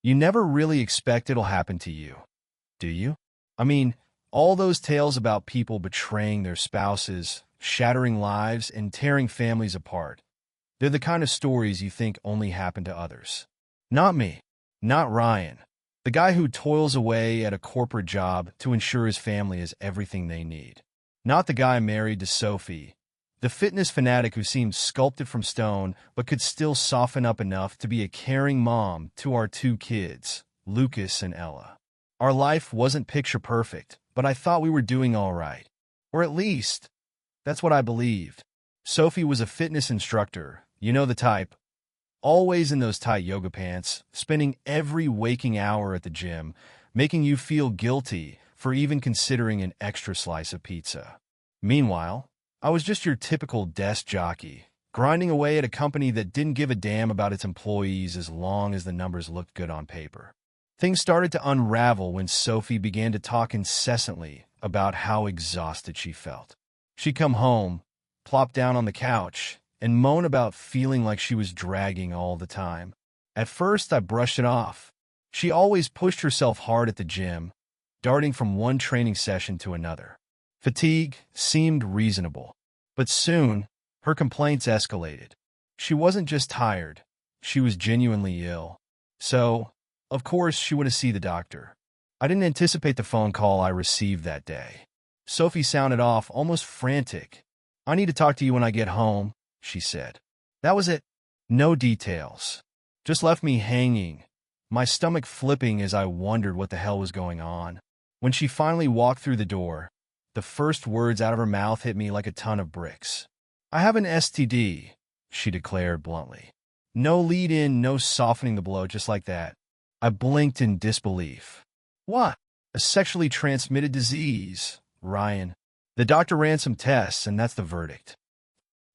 You never really expect it'll happen to you, do you? I mean, all those tales about people betraying their spouses, shattering lives, and tearing families apart. They're the kind of stories you think only happen to others. Not me. Not Ryan. The guy who toils away at a corporate job to ensure his family has everything they need. Not the guy married to Sophie, the fitness fanatic who seemed sculpted from stone but could still soften up enough to be a caring mom to our two kids, Lucas and Ella. Our life wasn't picture perfect, but I thought we were doing all right. Or at least, that's what I believed. Sophie was a fitness instructor, you know the type. Always in those tight yoga pants, spending every waking hour at the gym, making you feel guilty for even considering an extra slice of pizza. Meanwhile, I was just your typical desk jockey, grinding away at a company that didn't give a damn about its employees as long as the numbers looked good on paper. Things started to unravel when Sophie began to talk incessantly about how exhausted she felt. She'd come home, plop down on the couch, and moan about feeling like she was dragging all the time. At first, I brushed it off. She always pushed herself hard at the gym, darting from one training session to another. Fatigue seemed reasonable, but soon, her complaints escalated. She wasn't just tired, she was genuinely ill. So, of course, she went to see the doctor. I didn't anticipate the phone call I received that day. Sophie sounded off, almost frantic. "I need to talk to you when I get home," she said. That was it. No details. Just left me hanging, my stomach flipping as I wondered what the hell was going on. When she finally walked through the door, the first words out of her mouth hit me like a ton of bricks. "I have an STD," she declared bluntly. No lead-in, no softening the blow, just like that. I blinked in disbelief. "What? A sexually transmitted disease, Ryan." The doctor ran some tests, and that's the verdict.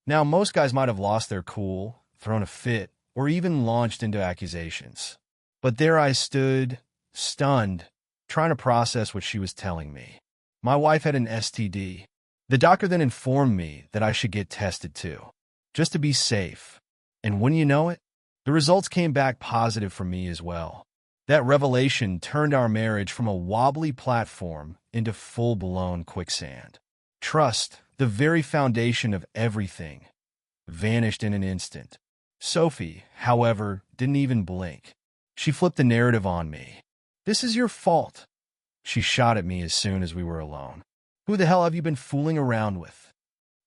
Now, most guys might have lost their cool, thrown a fit, or even launched into accusations. But there I stood, stunned, trying to process what she was telling me. My wife had an STD. The doctor then informed me that I should get tested too, just to be safe. And when you know it, the results came back positive for me as well. That revelation turned our marriage from a wobbly platform into full-blown quicksand. Trust, the very foundation of everything, vanished in an instant. Sophie, however, didn't even blink. She flipped the narrative on me. "This is your fault," she shot at me as soon as we were alone. "Who the hell have you been fooling around with?"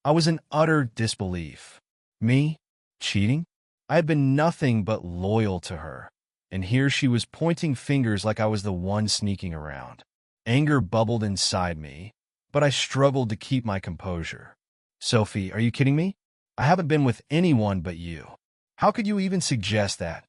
I was in utter disbelief. Me? Cheating? I had been nothing but loyal to her. And here she was pointing fingers like I was the one sneaking around. Anger bubbled inside me, but I struggled to keep my composure. "Sophie, are you kidding me? I haven't been with anyone but you. How could you even suggest that?"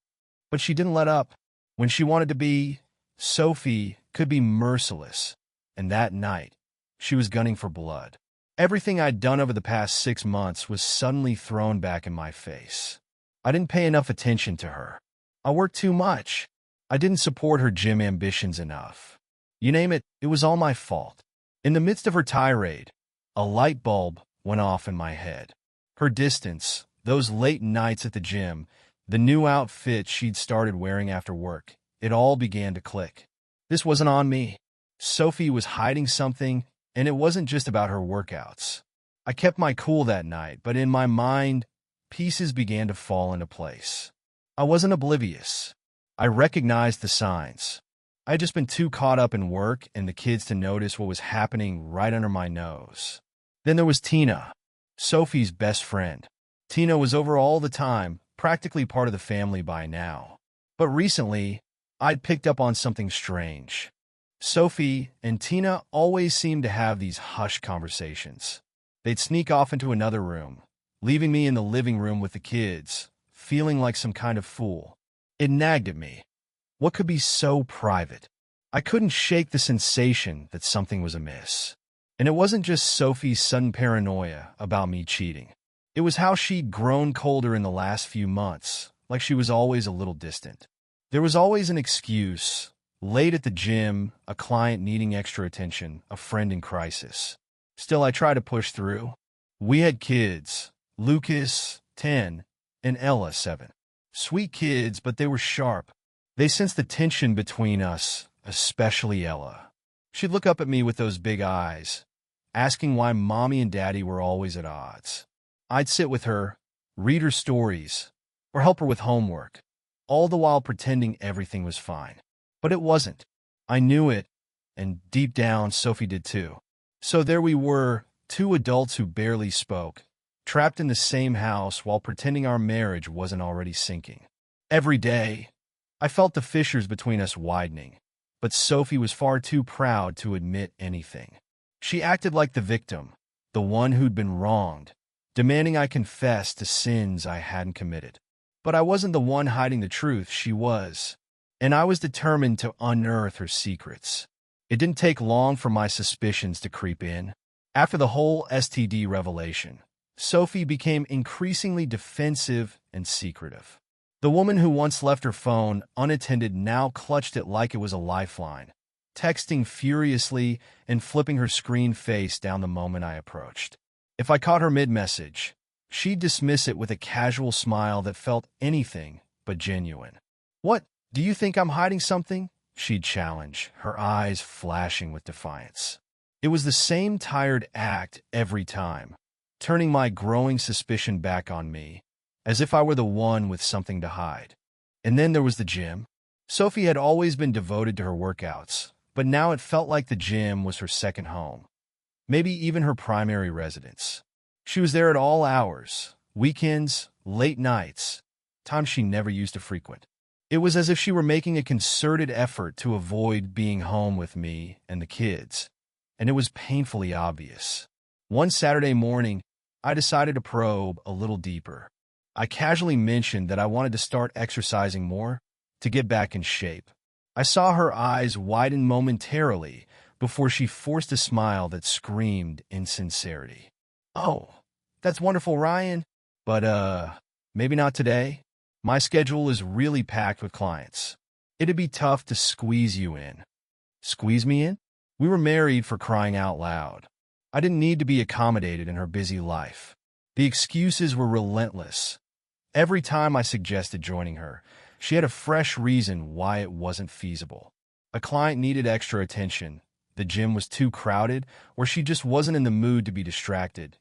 But she didn't let up. When she wanted to be, Sophie could be merciless. And that night, she was gunning for blood. Everything I'd done over the past 6 months was suddenly thrown back in my face. I didn't pay enough attention to her. I worked too much. I didn't support her gym ambitions enough. You name it, it was all my fault. In the midst of her tirade, a light bulb went off in my head. Her distance, those late nights at the gym, the new outfit she'd started wearing after work, it all began to click. This wasn't on me. Sophie was hiding something, and it wasn't just about her workouts. I kept my cool that night, but in my mind, pieces began to fall into place. I wasn't oblivious. I recognized the signs. I had just been too caught up in work and the kids to notice what was happening right under my nose. Then there was Tina, Sophie's best friend. Tina was over all the time, practically part of the family by now. But recently, I'd picked up on something strange. Sophie and Tina always seemed to have these hushed conversations. They'd sneak off into another room, leaving me in the living room with the kids, feeling like some kind of fool. It nagged at me. What could be so private? I couldn't shake the sensation that something was amiss. And it wasn't just Sophie's sudden paranoia about me cheating. It was how she'd grown colder in the last few months, like she was always a little distant. There was always an excuse. Late at the gym, a client needing extra attention, a friend in crisis. Still, I tried to push through. We had kids. Lucas, 10, and Ella, 7. Sweet kids, but they were sharp. They sensed the tension between us, especially Ella. She'd look up at me with those big eyes, asking why Mommy and Daddy were always at odds. I'd sit with her, read her stories, or help her with homework, all the while pretending everything was fine. But it wasn't. I knew it, and deep down, Sophie did too. So there we were, two adults who barely spoke, trapped in the same house while pretending our marriage wasn't already sinking. Every day, I felt the fissures between us widening, but Sophie was far too proud to admit anything. She acted like the victim, the one who'd been wronged, demanding I confess to sins I hadn't committed. But I wasn't the one hiding the truth, she was, and I was determined to unearth her secrets. It didn't take long for my suspicions to creep in. After the whole STD revelation, Sophie became increasingly defensive and secretive. The woman who once left her phone unattended now clutched it like it was a lifeline, texting furiously and flipping her screen face down the moment I approached. If I caught her mid-message, she'd dismiss it with a casual smile that felt anything but genuine. "What, do you think I'm hiding something?" she'd challenge, her eyes flashing with defiance. It was the same tired act every time, turning my growing suspicion back on me, as if I were the one with something to hide. And then there was the gym. Sophie had always been devoted to her workouts, but now it felt like the gym was her second home, maybe even her primary residence. She was there at all hours, weekends, late nights, times she never used to frequent. It was as if she were making a concerted effort to avoid being home with me and the kids, and it was painfully obvious. One Saturday morning, I decided to probe a little deeper. I casually mentioned that I wanted to start exercising more, to get back in shape. I saw her eyes widen momentarily before she forced a smile that screamed insincerity. "Oh, that's wonderful, Ryan. But, maybe not today. My schedule is really packed with clients. It'd be tough to squeeze you in." Squeeze me in? We were married, for crying out loud. I didn't need to be accommodated in her busy life. The excuses were relentless. Every time I suggested joining her, she had a fresh reason why it wasn't feasible. A client needed extra attention, the gym was too crowded, or she just wasn't in the mood to be distracted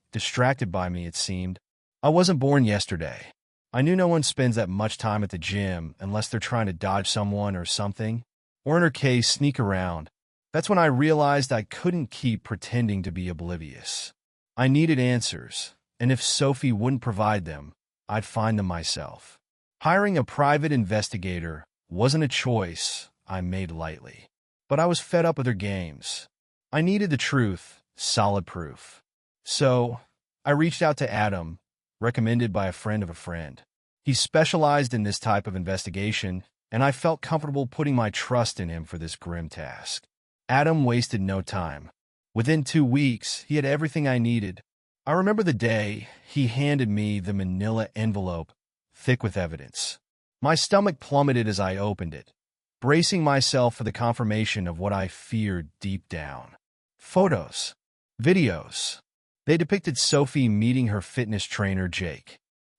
by me, it seemed. I wasn't born yesterday. I knew no one spends that much time at the gym unless they're trying to dodge someone or something, or in her case, sneak around. That's when I realized I couldn't keep pretending to be oblivious. I needed answers, and if Sophie wouldn't provide them, I'd find them myself. Hiring a private investigator wasn't a choice I made lightly, but I was fed up with her games. I needed the truth, solid proof. So, I reached out to Adam, recommended by a friend of a friend. He specialized in this type of investigation, and I felt comfortable putting my trust in him for this grim task. Adam wasted no time. Within 2 weeks, he had everything I needed. I remember the day he handed me the manila envelope, thick with evidence. My stomach plummeted as I opened it, bracing myself for the confirmation of what I feared deep down. Photos. Videos. They depicted Sophie meeting her fitness trainer, Jake.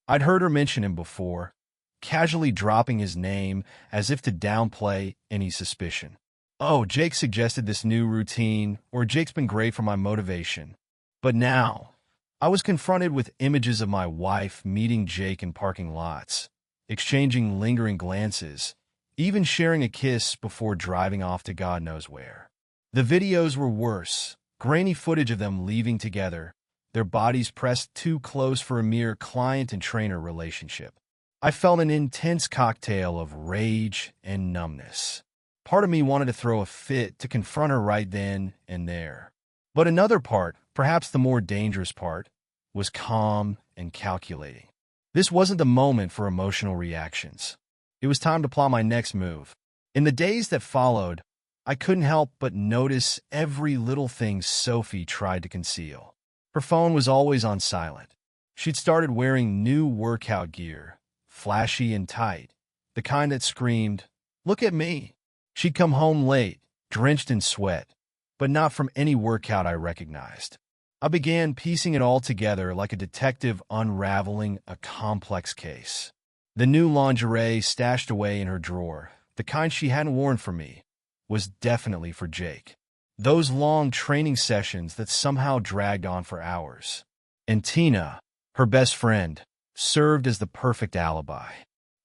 I'd heard her mention him before, casually dropping his name as if to downplay any suspicion. "Oh, Jake suggested this new routine," or "Jake's been great for my motivation." But now, I was confronted with images of my wife meeting Jake in parking lots, exchanging lingering glances, even sharing a kiss before driving off to God knows where. The videos were worse, grainy footage of them leaving together, their bodies pressed too close for a mere client and trainer relationship. I felt an intense cocktail of rage and numbness. Part of me wanted to throw a fit to confront her right then and there. But another part, perhaps the more dangerous part, was calm and calculating. This wasn't the moment for emotional reactions. It was time to plot my next move. In the days that followed, I couldn't help but notice every little thing Sophie tried to conceal. Her phone was always on silent. She'd started wearing new workout gear, flashy and tight, the kind that screamed, "Look at me." She'd come home late, drenched in sweat, but not from any workout I recognized. I began piecing it all together like a detective unraveling a complex case. The new lingerie stashed away in her drawer, the kind she hadn't worn for me, was definitely for Jake. Those long training sessions that somehow dragged on for hours. And Tina, her best friend, served as the perfect alibi.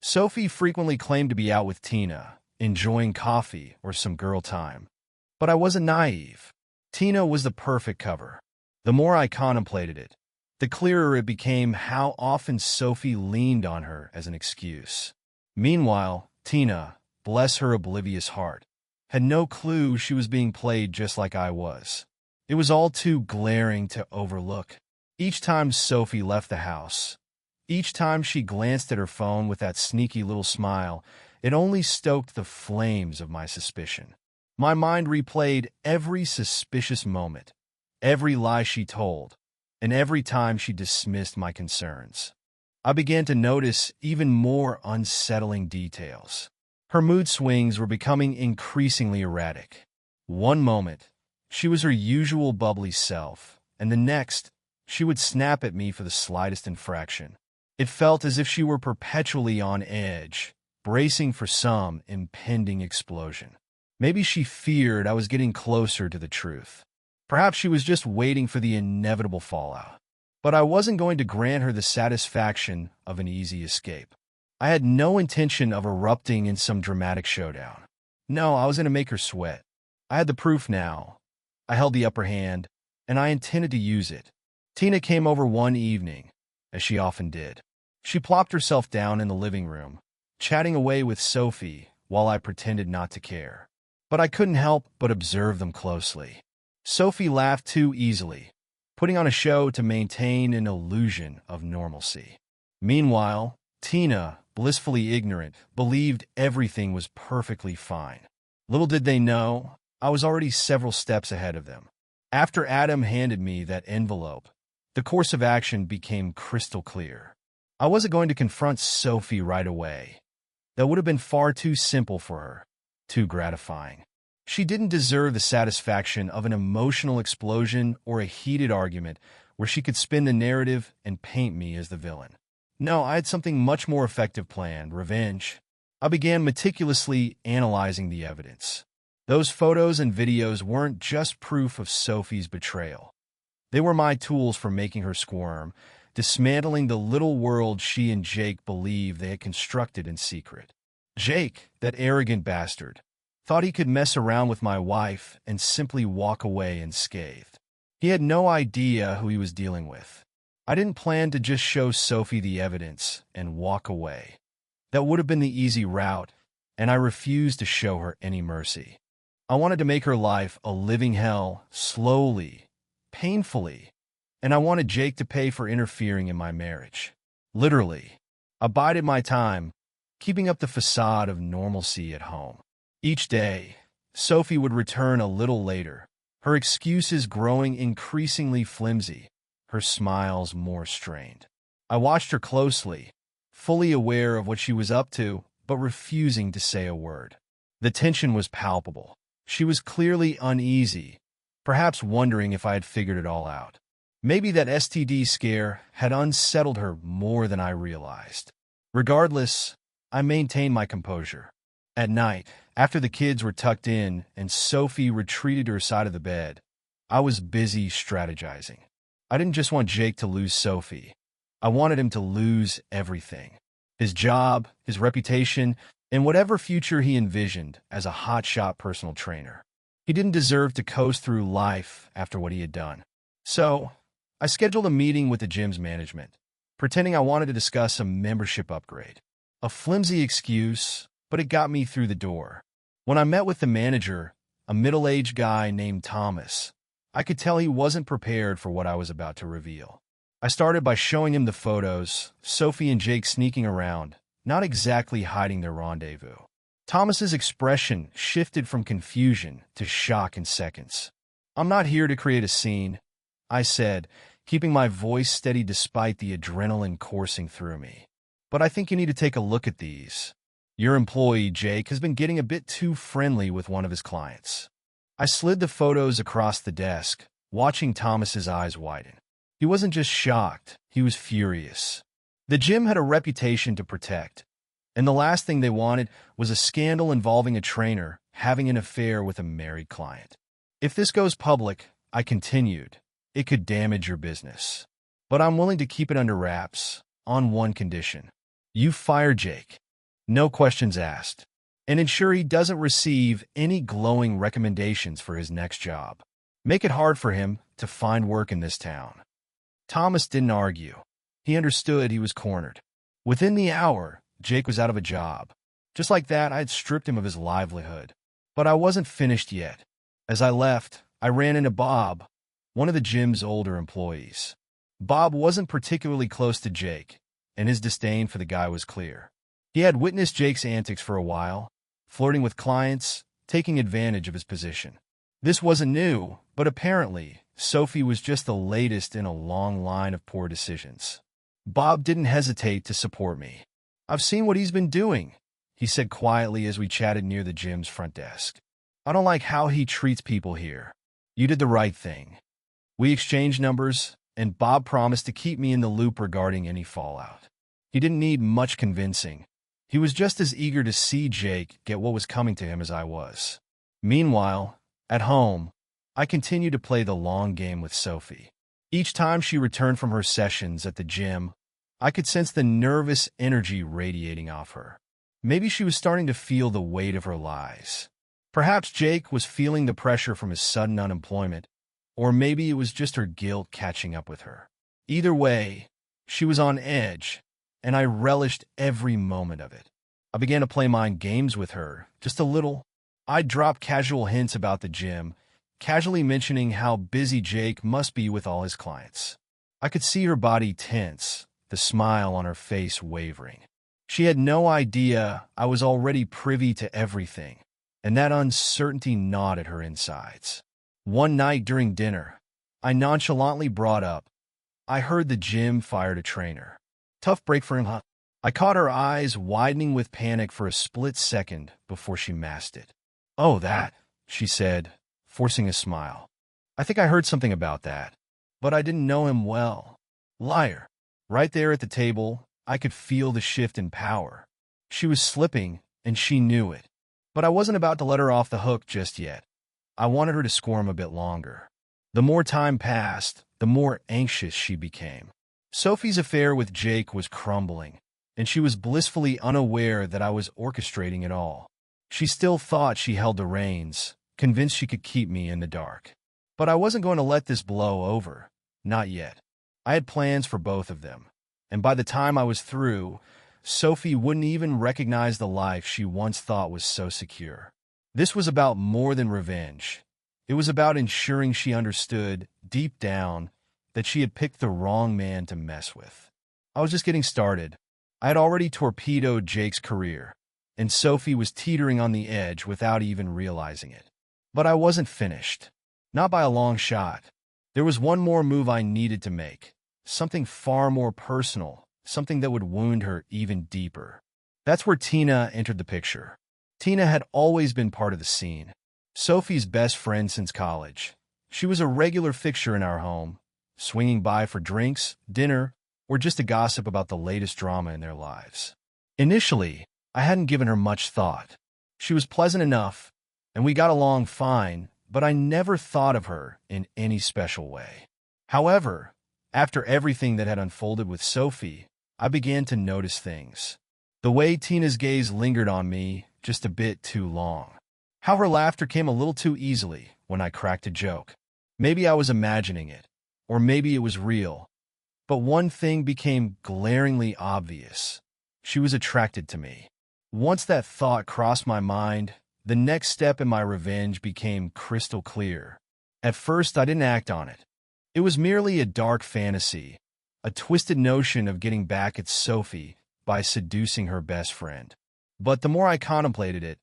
Sophie frequently claimed to be out with Tina, enjoying coffee or some girl time. But I wasn't naive. Tina was the perfect cover. The more I contemplated it, the clearer it became how often Sophie leaned on her as an excuse. Meanwhile, Tina, bless her oblivious heart, had no clue she was being played just like I was. It was all too glaring to overlook. Each time Sophie left the house, each time she glanced at her phone with that sneaky little smile, it only stoked the flames of my suspicion. My mind replayed every suspicious moment, every lie she told, and every time she dismissed my concerns. I began to notice even more unsettling details. Her mood swings were becoming increasingly erratic. One moment, she was her usual bubbly self, and the next, she would snap at me for the slightest infraction. It felt as if she were perpetually on edge, bracing for some impending explosion. Maybe she feared I was getting closer to the truth. Perhaps she was just waiting for the inevitable fallout. But I wasn't going to grant her the satisfaction of an easy escape. I had no intention of erupting in some dramatic showdown. No, I was going to make her sweat. I had the proof now. I held the upper hand, and I intended to use it. Tina came over one evening, as she often did. She plopped herself down in the living room, chatting away with Sophie while I pretended not to care. But I couldn't help but observe them closely. Sophie laughed too easily, putting on a show to maintain an illusion of normalcy. Meanwhile, Tina, blissfully ignorant, believed everything was perfectly fine. Little did they know, I was already several steps ahead of them. After Adam handed me that envelope, the course of action became crystal clear. I wasn't going to confront Sophie right away. That would have been far too simple for her, too gratifying. She didn't deserve the satisfaction of an emotional explosion or a heated argument where she could spin the narrative and paint me as the villain. No, I had something much more effective planned: revenge. I began meticulously analyzing the evidence. Those photos and videos weren't just proof of Sophie's betrayal. They were my tools for making her squirm, dismantling the little world she and Jake believed they had constructed in secret. Jake, that arrogant bastard, thought he could mess around with my wife and simply walk away unscathed. He had no idea who he was dealing with. I didn't plan to just show Sophie the evidence and walk away. That would have been the easy route, and I refused to show her any mercy. I wanted to make her life a living hell, slowly, painfully, and I wanted Jake to pay for interfering in my marriage. Literally, I bided my time, keeping up the facade of normalcy at home. Each day, Sophie would return a little later, her excuses growing increasingly flimsy, her smiles more strained. I watched her closely, fully aware of what she was up to, but refusing to say a word. The tension was palpable. She was clearly uneasy, perhaps wondering if I had figured it all out. Maybe that STD scare had unsettled her more than I realized. Regardless, I maintained my composure. At night, after the kids were tucked in and Sophie retreated to her side of the bed, I was busy strategizing. I didn't just want Jake to lose Sophie. I wanted him to lose everything. His job, his reputation, and whatever future he envisioned as a hotshot personal trainer. He didn't deserve to coast through life after what he had done. So, I scheduled a meeting with the gym's management, pretending I wanted to discuss a membership upgrade. A flimsy excuse, but it got me through the door. When I met with the manager, a middle-aged guy named Thomas, I could tell he wasn't prepared for what I was about to reveal. I started by showing him the photos, Sophie and Jake sneaking around, not exactly hiding their rendezvous. Thomas's expression shifted from confusion to shock in seconds. "I'm not here to create a scene," I said, keeping my voice steady despite the adrenaline coursing through me. "But I think you need to take a look at these. Your employee, Jake, has been getting a bit too friendly with one of his clients." I slid the photos across the desk, watching Thomas's eyes widen. He wasn't just shocked, he was furious. The gym had a reputation to protect, And the last thing they wanted was a scandal involving a trainer having an affair with a married client. If this goes public, I continued, it could damage your business. But I'm willing to keep it under wraps on one condition. You fire Jake. No questions asked. And ensure he doesn't receive any glowing recommendations for his next job. Make it hard for him to find work in this town. Thomas didn't argue. He understood he was cornered. Within the hour, Jake was out of a job. Just like that, I had stripped him of his livelihood. But I wasn't finished yet. As I left, I ran into Bob, one of the gym's older employees. Bob wasn't particularly close to Jake, and his disdain for the guy was clear. He had witnessed Jake's antics for a while, flirting with clients, taking advantage of his position. This wasn't new, but apparently, Sophie was just the latest in a long line of poor decisions. Bob didn't hesitate to support me. I've seen what he's been doing, he said quietly as we chatted near the gym's front desk. I don't like how he treats people here. You did the right thing. We exchanged numbers, and Bob promised to keep me in the loop regarding any fallout. He didn't need much convincing. He was just as eager to see Jake get what was coming to him as I was. Meanwhile, at home, I continued to play the long game with Sophie. Each time she returned from her sessions at the gym, I could sense the nervous energy radiating off her. Maybe she was starting to feel the weight of her lies. Perhaps Jake was feeling the pressure from his sudden unemployment, or maybe it was just her guilt catching up with her. Either way, she was on edge, and I relished every moment of it. I began to play mind games with her, just a little. I'd drop casual hints about the gym, casually mentioning how busy Jake must be with all his clients. I could see her body tense, the smile on her face wavering. She had no idea I was already privy to everything, and that uncertainty gnawed at her insides. One night during dinner, I nonchalantly brought up, I heard the gym fired a trainer. Tough break for him, huh? I caught her eyes widening with panic for a split second before she masked it. Oh, that, she said, forcing a smile. I think I heard something about that, but I didn't know him well. Liar. Right there at the table, I could feel the shift in power. She was slipping, and she knew it. But I wasn't about to let her off the hook just yet. I wanted her to squirm a bit longer. The more time passed, the more anxious she became. Sophie's affair with Jake was crumbling, and she was blissfully unaware that I was orchestrating it all. She still thought she held the reins, convinced she could keep me in the dark. But I wasn't going to let this blow over. Not yet. I had plans for both of them, and by the time I was through, Sophie wouldn't even recognize the life she once thought was so secure. This was about more than revenge. It was about ensuring she understood, deep down, that she had picked the wrong man to mess with. I was just getting started. I had already torpedoed Jake's career, and Sophie was teetering on the edge without even realizing it. But I wasn't finished. Not by a long shot. There was one more move I needed to make. Something far more personal, something that would wound her even deeper. That's where Tina entered the picture. Tina had always been part of the scene. Sophie's best friend since college. She was a regular fixture in our home, swinging by for drinks, dinner, or just to gossip about the latest drama in their lives. Initially, I hadn't given her much thought. She was pleasant enough, and we got along fine, but I never thought of her in any special way. However, after everything that had unfolded with Sophie, I began to notice things. The way Tina's gaze lingered on me just a bit too long. How her laughter came a little too easily when I cracked a joke. Maybe I was imagining it, or maybe it was real. But one thing became glaringly obvious. She was attracted to me. Once that thought crossed my mind, the next step in my revenge became crystal clear. At first, I didn't act on it. It was merely a dark fantasy, a twisted notion of getting back at Sophie by seducing her best friend. But the more I contemplated it,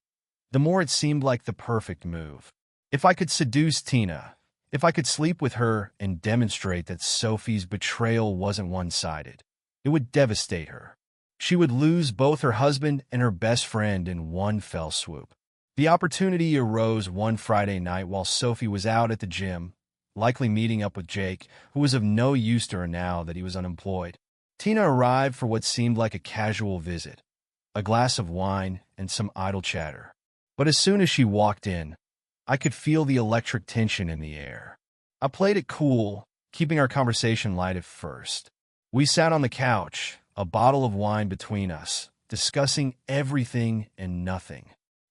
the more it seemed like the perfect move. If I could seduce Tina, if I could sleep with her and demonstrate that Sophie's betrayal wasn't one-sided, it would devastate her. She would lose both her husband and her best friend in one fell swoop. The opportunity arose one Friday night while Sophie was out at the gym, likely meeting up with Jake, who was of no use to her now that he was unemployed. Tina arrived for what seemed like a casual visit. a glass of wine, and some idle chatter. But as soon as she walked in, I could feel the electric tension in the air. I played it cool, keeping our conversation light at first. We sat on the couch, a bottle of wine between us, discussing everything and nothing.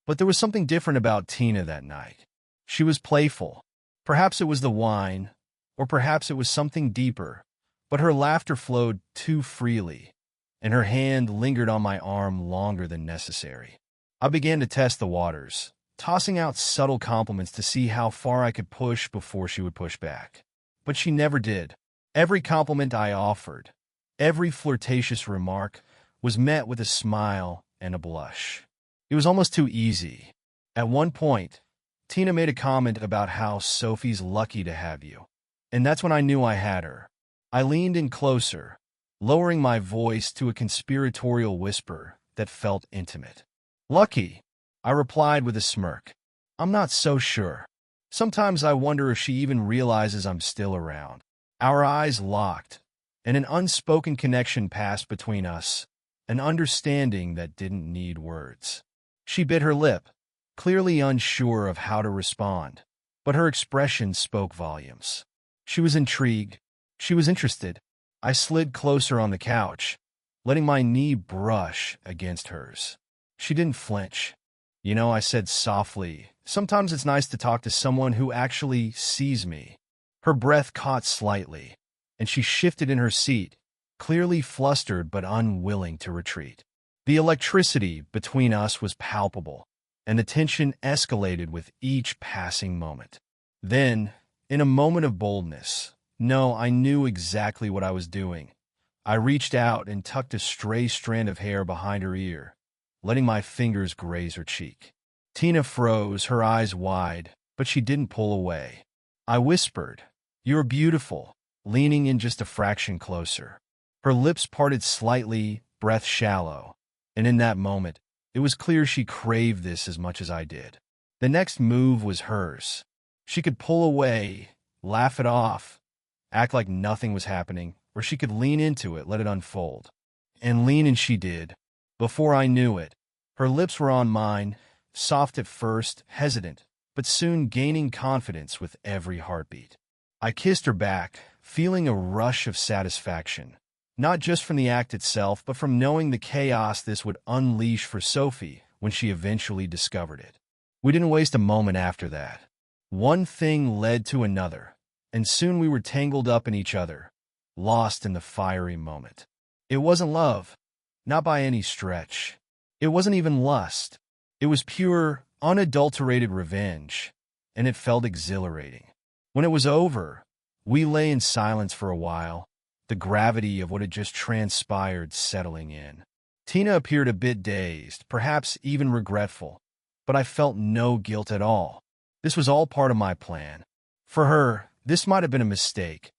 But there was something different about Tina that night. She was playful. Perhaps it was the wine, or perhaps it was something deeper, but her laughter flowed too freely, and her hand lingered on my arm longer than necessary. I began to test the waters, tossing out subtle compliments to see how far I could push before she would push back. But she never did. Every compliment I offered, every flirtatious remark, was met with a smile and a blush. It was almost too easy. At one point, Tina made a comment about how Sophie's lucky to have you. And that's when I knew I had her. I leaned in closer, lowering my voice to a conspiratorial whisper that felt intimate. Lucky, I replied with a smirk. I'm not so sure. Sometimes I wonder if she even realizes I'm still around. Our eyes locked, and an unspoken connection passed between us, an understanding that didn't need words. She bit her lip, clearly unsure of how to respond, but her expression spoke volumes. She was intrigued. She was interested. I slid closer on the couch, letting my knee brush against hers. She didn't flinch. You know, I said softly, sometimes it's nice to talk to someone who actually sees me. Her breath caught slightly, and she shifted in her seat, clearly flustered but unwilling to retreat. The electricity between us was palpable, and the tension escalated with each passing moment. Then, in a moment of boldness, no, I knew exactly what I was doing. I reached out and tucked a stray strand of hair behind her ear, letting my fingers graze her cheek. Tina froze, her eyes wide, but she didn't pull away. I whispered, "You're beautiful," leaning in just a fraction closer. Her lips parted slightly, breath shallow, and in that moment, it was clear she craved this as much as I did. The next move was hers. She could pull away, laugh it off, act like nothing was happening, or she could lean into it, let it unfold. And lean in she did. Before I knew it, her lips were on mine, soft at first, hesitant, but soon gaining confidence with every heartbeat. I kissed her back, feeling a rush of satisfaction, not just from the act itself, but from knowing the chaos this would unleash for Sophie when she eventually discovered it. We didn't waste a moment after that. One thing led to another, and soon we were tangled up in each other, lost in the fiery moment. It wasn't love, not by any stretch. It wasn't even lust. It was pure, unadulterated revenge, and it felt exhilarating. When it was over, we lay in silence for a while, the gravity of what had just transpired settling in. Tina appeared a bit dazed, perhaps even regretful, but I felt no guilt at all. This was all part of my plan. For her, this might have been a mistake,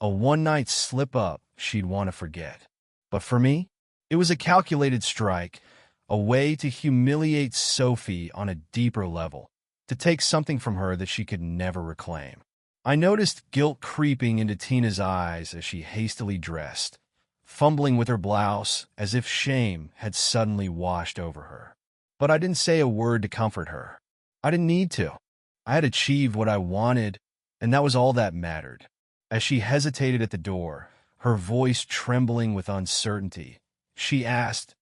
a one-night slip-up she'd want to forget. But for me, it was a calculated strike, a way to humiliate Sophie on a deeper level, to take something from her that she could never reclaim. I noticed guilt creeping into Tina's eyes as she hastily dressed, fumbling with her blouse as if shame had suddenly washed over her. But I didn't say a word to comfort her. I didn't need to. I had achieved what I wanted, and that was all that mattered. As she hesitated at the door, her voice trembling with uncertainty, she asked,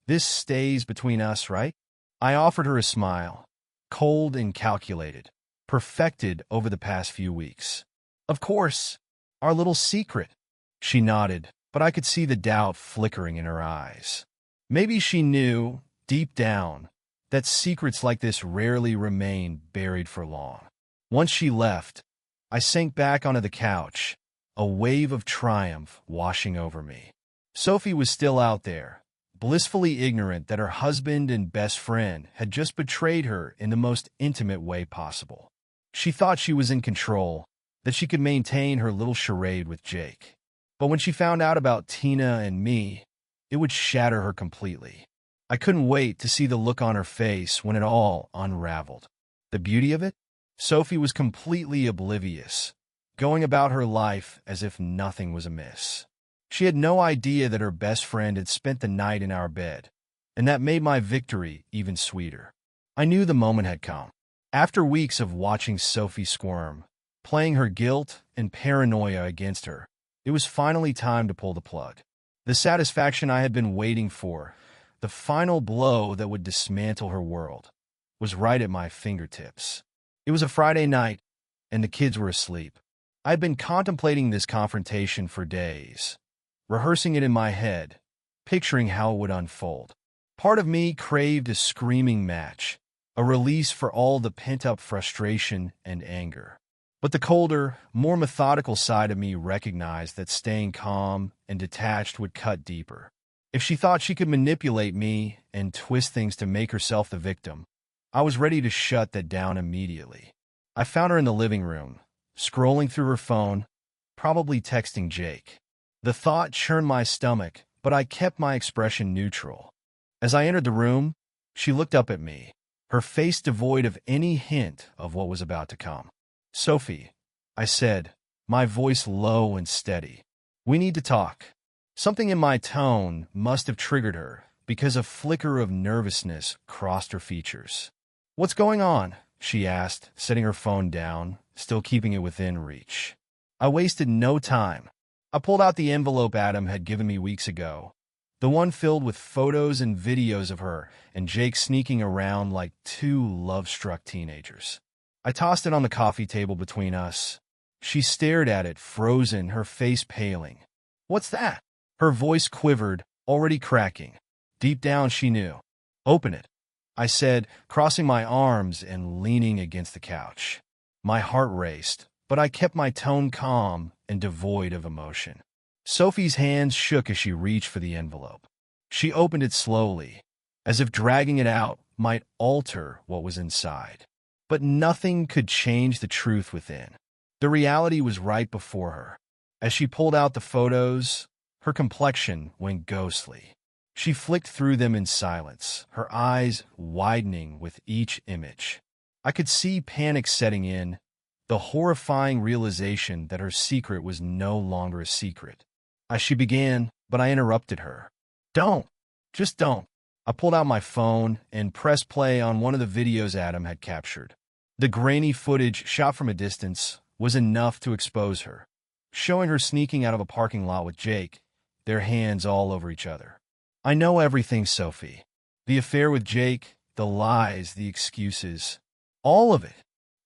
"This stays between us, right?" I offered her a smile, cold and calculated, perfected over the past few weeks. "Of course, our little secret." She nodded, but I could see the doubt flickering in her eyes. Maybe she knew, deep down, that secrets like this rarely remain buried for long. Once she left, I sank back onto the couch, a wave of triumph washing over me. Sophie was still out there, blissfully ignorant that her husband and best friend had just betrayed her in the most intimate way possible. She thought she was in control, that she could maintain her little charade with Jake. But when she found out about Tina and me, it would shatter her completely. I couldn't wait to see the look on her face when it all unraveled. The beauty of it? Sophie was completely oblivious, going about her life as if nothing was amiss. She had no idea that her best friend had spent the night in our bed, and that made my victory even sweeter. I knew the moment had come. After weeks of watching Sophie squirm, playing her guilt and paranoia against her, it was finally time to pull the plug. The satisfaction I had been waiting for, the final blow that would dismantle her world, was right at my fingertips. It was a Friday night, and the kids were asleep. I had been contemplating this confrontation for days, rehearsing it in my head, picturing how it would unfold. Part of me craved a screaming match, a release for all the pent-up frustration and anger. But the colder, more methodical side of me recognized that staying calm and detached would cut deeper. If she thought she could manipulate me and twist things to make herself the victim, I was ready to shut that down immediately. I found her in the living room, scrolling through her phone, probably texting Jake. The thought churned my stomach, but I kept my expression neutral. As I entered the room, she looked up at me, her face devoid of any hint of what was about to come. "Sophie," I said, my voice low and steady. "We need to talk." Something in my tone must have triggered her, because a flicker of nervousness crossed her features. "What's going on?" she asked, setting her phone down, still keeping it within reach. I wasted no time. I pulled out the envelope Adam had given me weeks ago, the one filled with photos and videos of her and Jake sneaking around like two love-struck teenagers. I tossed it on the coffee table between us. She stared at it, frozen, her face paling. "What's that?" Her voice quivered, already cracking. Deep down, she knew. "Open it," I said, crossing my arms and leaning against the couch. My heart raced, but I kept my tone calm and devoid of emotion. Sophie's hands shook as she reached for the envelope. She opened it slowly, as if dragging it out might alter what was inside. But nothing could change the truth within. The reality was right before her. As she pulled out the photos, her complexion went ghostly. She flicked through them in silence, her eyes widening with each image. I could see panic setting in, the horrifying realization that her secret was no longer a secret. She began, but I interrupted her. "Don't. Just don't." I pulled out my phone and pressed play on one of the videos Adam had captured. The grainy footage, shot from a distance, was enough to expose her, showing her sneaking out of a parking lot with Jake, their hands all over each other. "I know everything, Sophie. The affair with Jake, the lies, the excuses. All of it."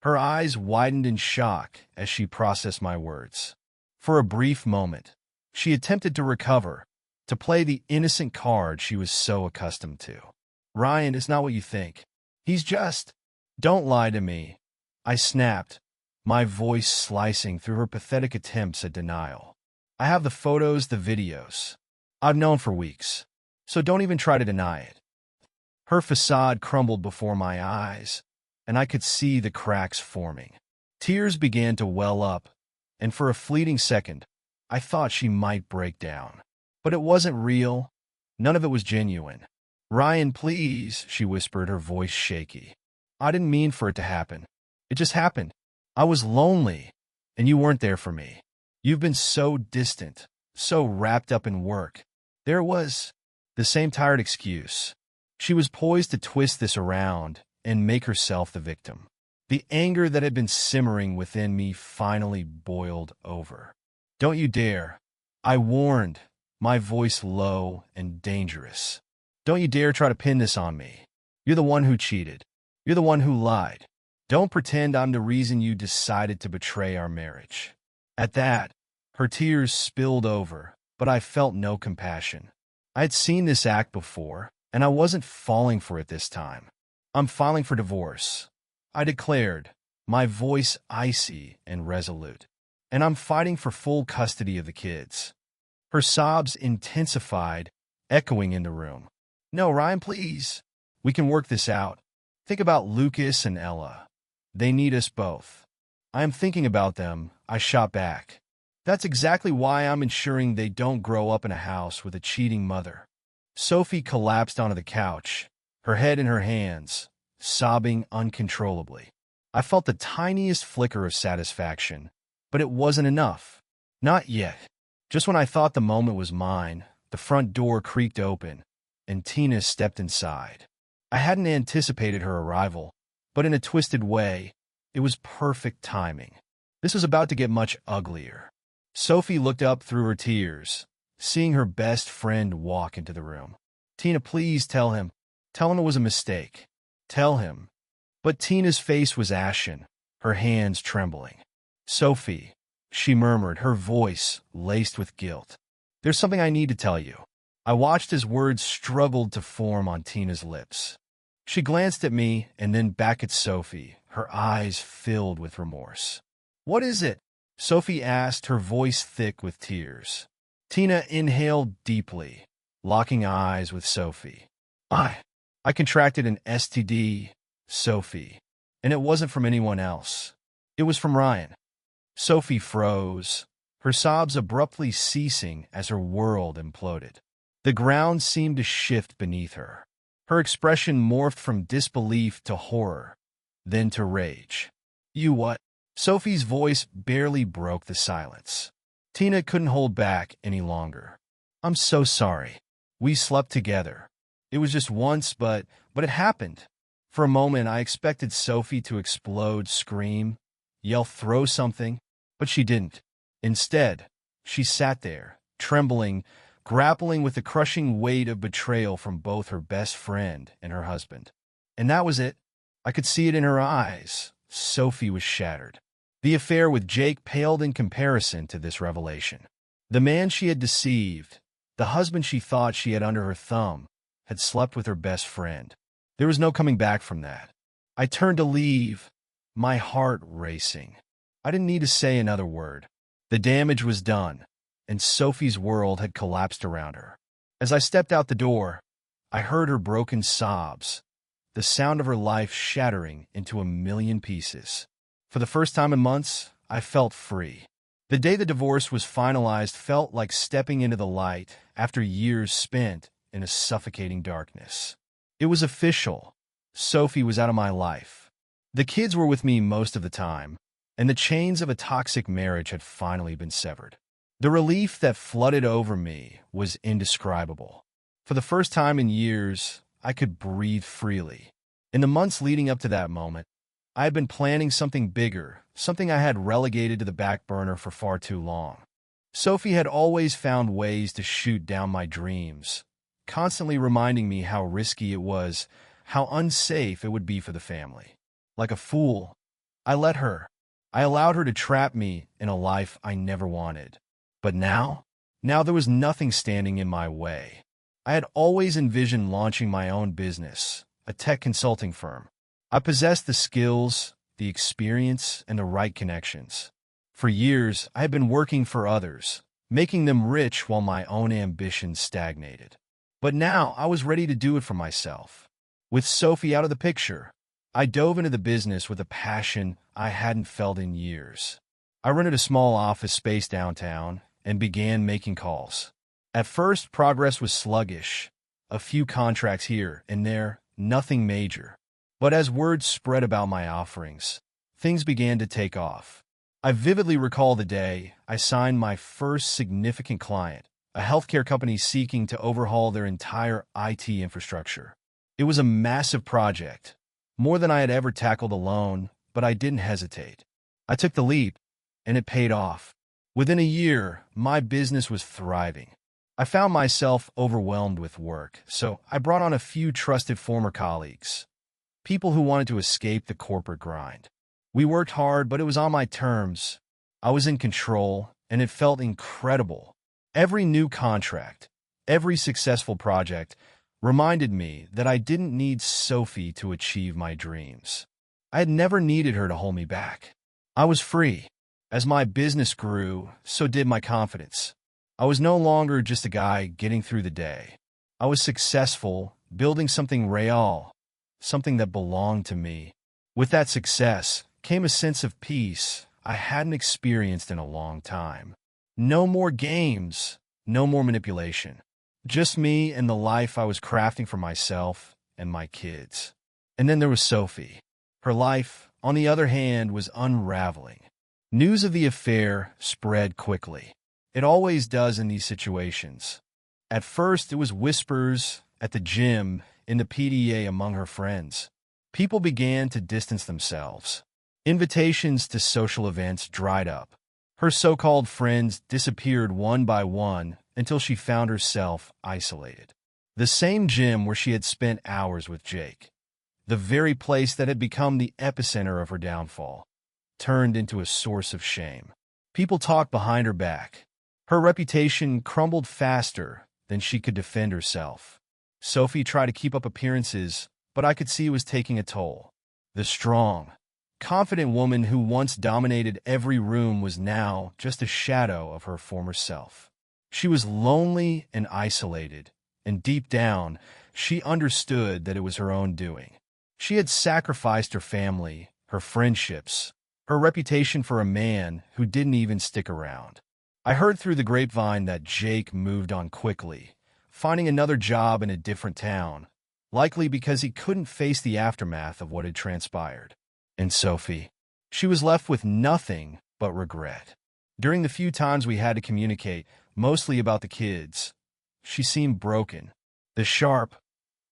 Her eyes widened in shock as she processed my words. For a brief moment, she attempted to recover, to play the innocent card she was so accustomed to. "Ryan is not what you think. He's just—" "Don't lie to me," I snapped, my voice slicing through her pathetic attempts at denial. "I have the photos, the videos. I've known for weeks, so don't even try to deny it." Her facade crumbled before my eyes, and I could see the cracks forming. Tears began to well up, and for a fleeting second, I thought she might break down. But it wasn't real. None of it was genuine. "Ryan, please," she whispered, her voice shaky. "I didn't mean for it to happen. It just happened. I was lonely, and you weren't there for me. You've been so distant, so wrapped up in work." There was the same tired excuse. She was poised to twist this around and make herself the victim. The anger that had been simmering within me finally boiled over. "Don't you dare," I warned, my voice low and dangerous. "Don't you dare try to pin this on me. You're the one who cheated. You're the one who lied. Don't pretend I'm the reason you decided to betray our marriage." At that, her tears spilled over, but I felt no compassion. I had seen this act before, and I wasn't falling for it this time. "I'm filing for divorce," I declared, my voice icy and resolute. "And I'm fighting for full custody of the kids." Her sobs intensified, echoing in the room. "No, Ryan, please. We can work this out. Think about Lucas and Ella. They need us both." "I am thinking about them," I shot back. "That's exactly why I'm ensuring they don't grow up in a house with a cheating mother." Sophie collapsed onto the couch, her head in her hands, sobbing uncontrollably. I felt the tiniest flicker of satisfaction, but it wasn't enough. Not yet. Just when I thought the moment was mine, the front door creaked open, and Tina stepped inside. I hadn't anticipated her arrival, but in a twisted way, it was perfect timing. This was about to get much uglier. Sophie looked up through her tears, seeing her best friend walk into the room. "Tina, please tell him. Tell him it was a mistake. Tell him." But Tina's face was ashen, her hands trembling. "Sophie," she murmured, her voice laced with guilt. "There's something I need to tell you." I watched as words struggled to form on Tina's lips. She glanced at me and then back at Sophie, her eyes filled with remorse. "What is it?" Sophie asked, her voice thick with tears. Tina inhaled deeply, locking eyes with Sophie. I contracted an STD, Sophie, and it wasn't from anyone else. It was from Ryan." Sophie froze, her sobs abruptly ceasing as her world imploded. The ground seemed to shift beneath her. Her expression morphed from disbelief to horror, then to rage. "You what?" Sophie's voice barely broke the silence. Tina couldn't hold back any longer. "I'm so sorry. We slept together. It was just once, but it happened." For a moment, I expected Sophie to explode, scream, yell, throw something, but she didn't. Instead, she sat there, trembling, grappling with the crushing weight of betrayal from both her best friend and her husband. And that was it. I could see it in her eyes. Sophie was shattered. The affair with Jake paled in comparison to this revelation. The man she had deceived, the husband she thought she had under her thumb, had slept with her best friend. There was no coming back from that. I turned to leave, my heart racing. I didn't need to say another word. The damage was done, and Sophie's world had collapsed around her. As I stepped out the door, I heard her broken sobs, the sound of her life shattering into a million pieces. For the first time in months, I felt free. The day the divorce was finalized felt like stepping into the light after years spent in a suffocating darkness. It was official. Sophie was out of my life. The kids were with me most of the time, and the chains of a toxic marriage had finally been severed. The relief that flooded over me was indescribable. For the first time in years, I could breathe freely. In the months leading up to that moment, I had been planning something bigger, something I had relegated to the back burner for far too long. Sophie had always found ways to shoot down my dreams, constantly reminding me how risky it was, how unsafe it would be for the family. Like a fool, I let her. I allowed her to trap me in a life I never wanted. But now there was nothing standing in my way. I had always envisioned launching my own business, a tech consulting firm. I possessed the skills, the experience, and the right connections. For years, I had been working for others, making them rich while my own ambitions stagnated. But now I was ready to do it for myself. With Sophie out of the picture, I dove into the business with a passion I hadn't felt in years. I rented a small office space downtown and began making calls. At first, progress was sluggish. A few contracts here and there, nothing major. But as word spread about my offerings, things began to take off. I vividly recall the day I signed my first significant client, a healthcare company seeking to overhaul their entire IT infrastructure. It was a massive project, more than I had ever tackled alone, but I didn't hesitate. I took the leap, and it paid off. Within a year, my business was thriving. I found myself overwhelmed with work, so I brought on a few trusted former colleagues, people who wanted to escape the corporate grind. We worked hard, but it was on my terms. I was in control, and it felt incredible. Every new contract, every successful project reminded me that I didn't need Sophie to achieve my dreams. I had never needed her to hold me back. I was free. As my business grew, so did my confidence. I was no longer just a guy getting through the day. I was successful, building something real, something that belonged to me. With that success came a sense of peace I hadn't experienced in a long time. No more games, no more manipulation. Just me and the life I was crafting for myself and my kids. And then there was Sophie. Her life, on the other hand, was unraveling. News of the affair spread quickly. It always does in these situations. At first, it was whispers, at the gym, in the PDA, among her friends. People began to distance themselves. Invitations to social events dried up. Her so-called friends disappeared one by one until she found herself isolated. The same gym where she had spent hours with Jake, the very place that had become the epicenter of her downfall, turned into a source of shame. People talked behind her back. Her reputation crumbled faster than she could defend herself. Sophie tried to keep up appearances, but I could see it was taking a toll. The strong, confident woman who once dominated every room was now just a shadow of her former self. She was lonely and isolated, and deep down, she understood that it was her own doing. She had sacrificed her family, her friendships, her reputation for a man who didn't even stick around. I heard through the grapevine that Jake moved on quickly, finding another job in a different town, likely because he couldn't face the aftermath of what had transpired. And Sophie, she was left with nothing but regret. During the few times we had to communicate, mostly about the kids, she seemed broken. The sharp,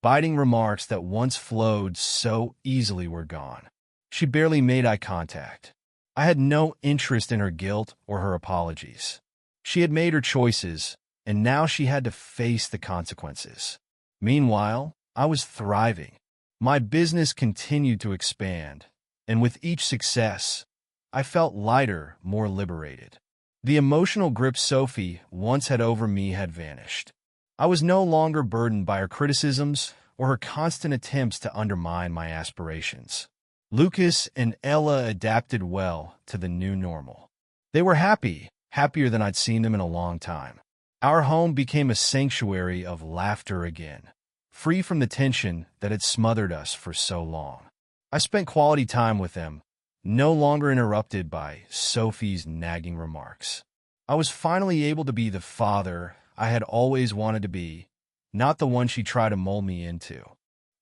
biting remarks that once flowed so easily were gone. She barely made eye contact. I had no interest in her guilt or her apologies. She had made her choices, and now she had to face the consequences. Meanwhile, I was thriving. My business continued to expand, and with each success, I felt lighter, more liberated. The emotional grip Sophie once had over me had vanished. I was no longer burdened by her criticisms or her constant attempts to undermine my aspirations. Lucas and Ella adapted well to the new normal. They were happy, happier than I'd seen them in a long time. Our home became a sanctuary of laughter again, free from the tension that had smothered us for so long. I spent quality time with them, no longer interrupted by Sophie's nagging remarks. I was finally able to be the father I had always wanted to be, not the one she tried to mold me into.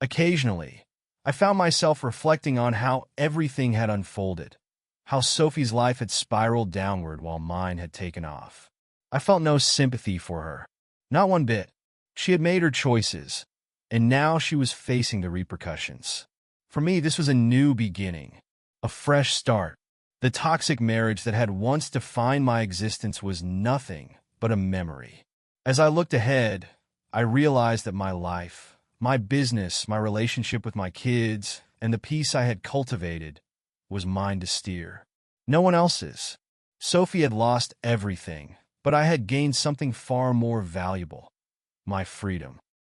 Occasionally, I found myself reflecting on how everything had unfolded, how Sophie's life had spiraled downward while mine had taken off. I felt no sympathy for her, not one bit. She had made her choices, and now she was facing the repercussions. For me, this was a new beginning, a fresh start. The toxic marriage that had once defined my existence was nothing but a memory. As I looked ahead, I realized that my life, my business, my relationship with my kids, and the peace I had cultivated was mine to steer. No one else's. Sophie had lost everything, but I had gained something far more valuable: my freedom.